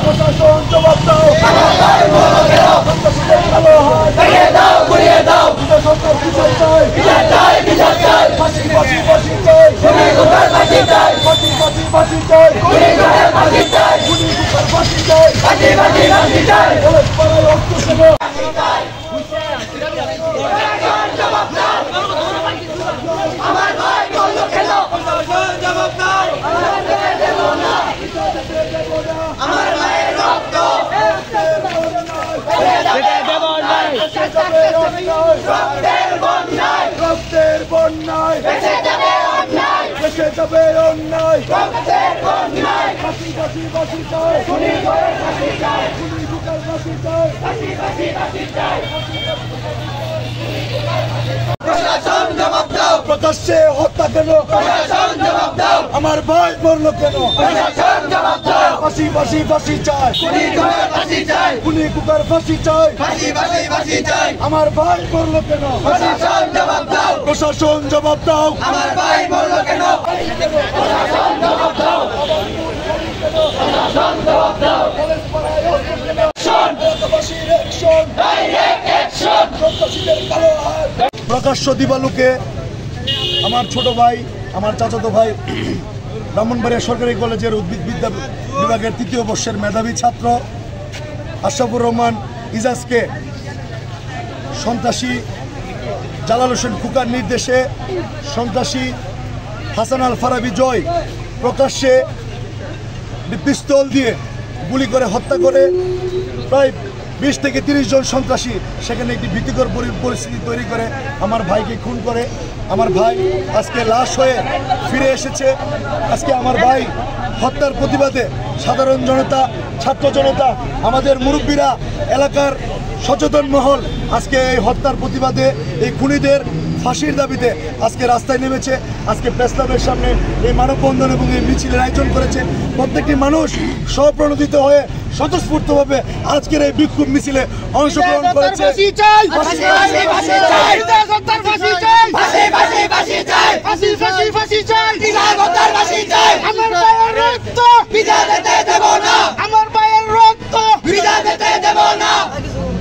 প্রশাসন জবাব দাও। সন্ত্রাসীদের কালো হাত ভেঙে দাও। সন্ত্রাসী চাই। ফাঁসি চাই। ফাঁসি চাই। পরস্পরের অর্থ সেব আমার ভাই বললো কেন জবাব দাও আমার ভাইয়ের রক্ত রক্তের বন্যায় বেঁচে যাবে অন্যায় দেশে যাবে অন্যায়। রক্তের বন্যায় ফাঁসি চাই। খুনি করে ফাঁসি চাই খুনি ঢুকার ফাঁসি চাই। ফাঁসি চাই প্রশাসন জবাব দাও প্রকাশ্যে হত্যা কেন? প্রশাসন জবাব দাও আমার ভাই মরলো কেন? প্রশাসন জবাব দাও ফাঁসি চাই। খুনি করে ফাঁসি চাই খুনি কুকার ফাঁসি চাই। ফাঁসি চাই আমার ভাই মরলো কেন? প্রশাসন জবাব দাও প্রশাসন জবাব দাও। আমার ভাই বললো কেন প্রশাসন জবাব দাও প্রশাসন জবাব দাও ডাইরেক্ট অ্যাকশন সন্ত্রাসীদের কালো হাত। প্রকাশ্য দিবালোকে আমার ছোট ভাই, আমার চাচাতো ভাই ব্রাহ্মণবাড়িয়া সরকারি কলেজের উদ্ভিদ বিদ্যা বিভাগের ৩য় বর্ষের মেধাবী ছাত্র আশরাফুর রহমান ইজাজকে সন্ত্রাসী জালাল হোসেন খুকার নির্দেশে সন্ত্রাসী হাসান আল ফারাবি জয় প্রকাশ্যে পিস্তল দিয়ে গুলি করে হত্যা করে প্রায় 20 থেকে 30 জন সন্ত্রাসী সেখানে একটি ভীতিকর পরিস্থিতি তৈরি করে আমার ভাইকে খুন করে। আমার ভাই আজকে লাশ হয়ে ফিরে এসেছে। আজকে আমার ভাই হত্যার প্রতিবাদে সাধারণ জনতা, ছাত্র জনতা, আমাদের মুরব্বীরা, এলাকার সচেতন মহল আজকে এই হত্যার প্রতিবাদে, এই খুনিদের ফাঁসির দাবিতে আজকে রাস্তায় নেমেছে। আজকে প্রেস ক্লাবের সামনে এই মানববন্ধন এবং এই মিছিলের আয়োজন করেছে। প্রত্যেকটি মানুষ স্বপ্রণোদিত হয়ে স্বতঃস্ফূর্তভাবে আজকের এই বিক্ষোভ মিছিলে অংশগ্রহণ করেছে।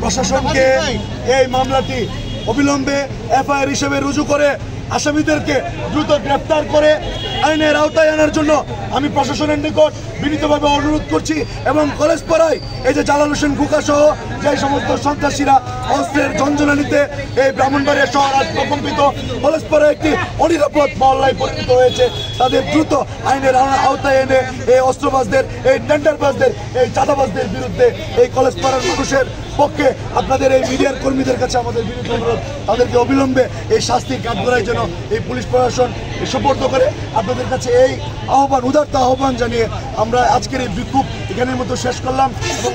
প্রশাসনকে এই মামলাটি অবিলম্বে এফআইআর হিসেবে রুজু করে আসামিদেরকে দ্রুত গ্রেফতার করে আইনের আওতায় আনার জন্য আমি প্রশাসনের নিকট বিনীতভাবে অনুরোধ করছি। এবং কলেজ পাড়ায় এই যে জালাল হোসেন খুকা সহ যে সমস্ত সন্ত্রাসীরা অস্ত্রের ঝঞ্ঝনানিতে এই ব্রাহ্মণবাড়িয়া শহর আজ প্রকম্পিত, কলেজ পাড়ায় একটি অনিরাপদ মহল্লায় পরিণত হয়েছে, তাদের দ্রুত আইনের আওতায় এনে এই অস্ত্রবাজদের, এই টেন্ডারবাজদের, এই চাঁদাবাজদের বিরুদ্ধে এই কলেজ পাড়ার মানুষের পক্ষে আপনাদের এই মিডিয়ার কর্মীদের কাছে আমাদের বিনীত অনুরোধ, তাদেরকে অবিলম্বে এই শাস্তির কাঠগড়ায় যেন এই পুলিশ প্রশাসন সুপর্দ করে। আপনাদের কাছে এই আহ্বান, উদারত আহ্বান জানিয়ে আমরা আজকের এই বিক্ষোভ এখানের মতো শেষ করলাম। এবং